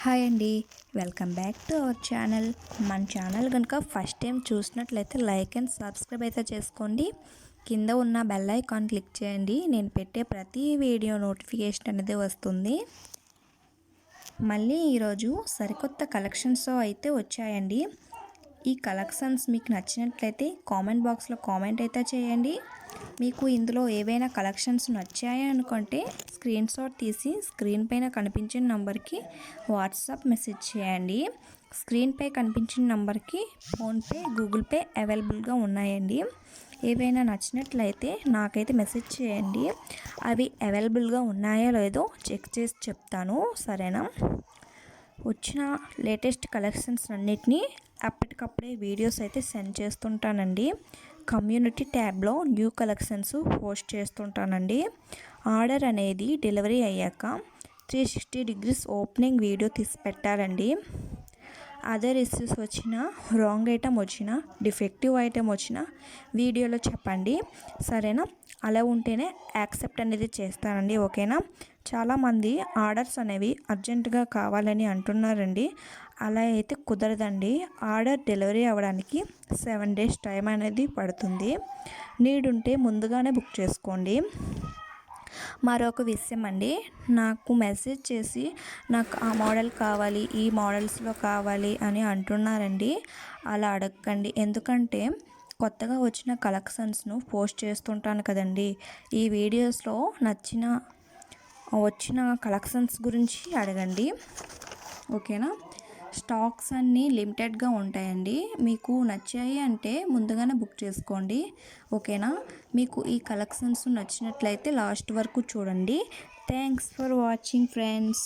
Hi అండి. Welcome back to our channel. మన channel కనుక ఫస్ట్ టైం చూసినట్లయితే లైక్ అండ్ సబ్స్క్రైబ్ అయితే చేసుకోండి. కింద ఉన్న బెల్ ఐకాన్ క్లిక్ చేయండి. నేను పెట్టే ప్రతి వీడియో నోటిఫికేషన్ అనేది వస్తుంది. మళ్ళీ ఈరోజు సరికొత్త కలెక్షన్స్ అయితే వచ్చాయండి. ఈ కలెక్షన్స్ మీకు నచ్చినట్లయితే కామెంట్ బాక్స్లో కామెంట్ అయితే చేయండి. మీకు ఇందులో ఏవైనా కలెక్షన్స్ నచ్చాయి అనుకుంటే స్క్రీన్ షాట్ తీసి స్క్రీన్ పైన కనిపించిన నంబర్కి వాట్సాప్ మెసేజ్ చేయండి. స్క్రీన్ పై కనిపించిన నంబర్కి ఫోన్పే, గూగుల్ పే అవైలబుల్గా ఉన్నాయండి. ఏవైనా నచ్చినట్లయితే నాకైతే మెసేజ్ చేయండి. అవి అవైలబుల్గా ఉన్నాయో లేదో చెక్ చేసి చెప్తాను, సరేనా? వచ్చిన లేటెస్ట్ కలెక్షన్స్ అన్నిటినీ అప్పటికప్పుడే వీడియోస్ అయితే సెండ్ చేస్తుంటానండి. కమ్యూనిటీ ట్యాబ్లో న్యూ కలెక్షన్స్ పోస్ట్ చేస్తుంటానండి. ఆర్డర్ అనేది డెలివరీ అయ్యాక 360 డిగ్రీస్ ఓపెనింగ్ వీడియో తీసి పెట్టాలండి. అదర్ ఇష్యూస్ వచ్చినా, రాంగ్ ఐటమ్ వచ్చినా, డిఫెక్టివ్ ఐటమ్ వచ్చినా వీడియోలో చెప్పండి, సరేనా? అలా ఉంటేనే యాక్సెప్ట్ అనేది చేస్తానండి, ఓకేనా? చాలామంది ఆర్డర్స్ అనేవి అర్జెంటుగా కావాలని అంటున్నారండి. అలా అయితే కుదరదండి. ఆర్డర్ డెలివరీ అవ్వడానికి 7 days టైం అనేది పడుతుంది. నీడ్ ఉంటే ముందుగానే బుక్ చేసుకోండి. మరొక విషయం అండి, నాకు మెసేజ్ చేసి నాకు ఆ మోడల్ కావాలి, ఈ మోడల్స్లో కావాలి అని అంటున్నారండి. అలా అడగండి. ఎందుకంటే కొత్తగా వచ్చిన కలెక్షన్స్ను పోస్ట్ చేస్తుంటాను కదండి. ఈ వీడియోస్లో వచ్చిన కలెక్షన్స్ గురించి అడగండి, ఓకేనా? స్టాక్స్ అన్నీ లిమిటెడ్గా ఉంటాయండి. మీకు నచ్చాయి అంటే ముందుగానే బుక్ చేసుకోండి, ఓకేనా? మీకు ఈ కలెక్షన్స్ నచ్చినట్లయితే లాస్ట్ వరకు చూడండి. Thanks for watching friends.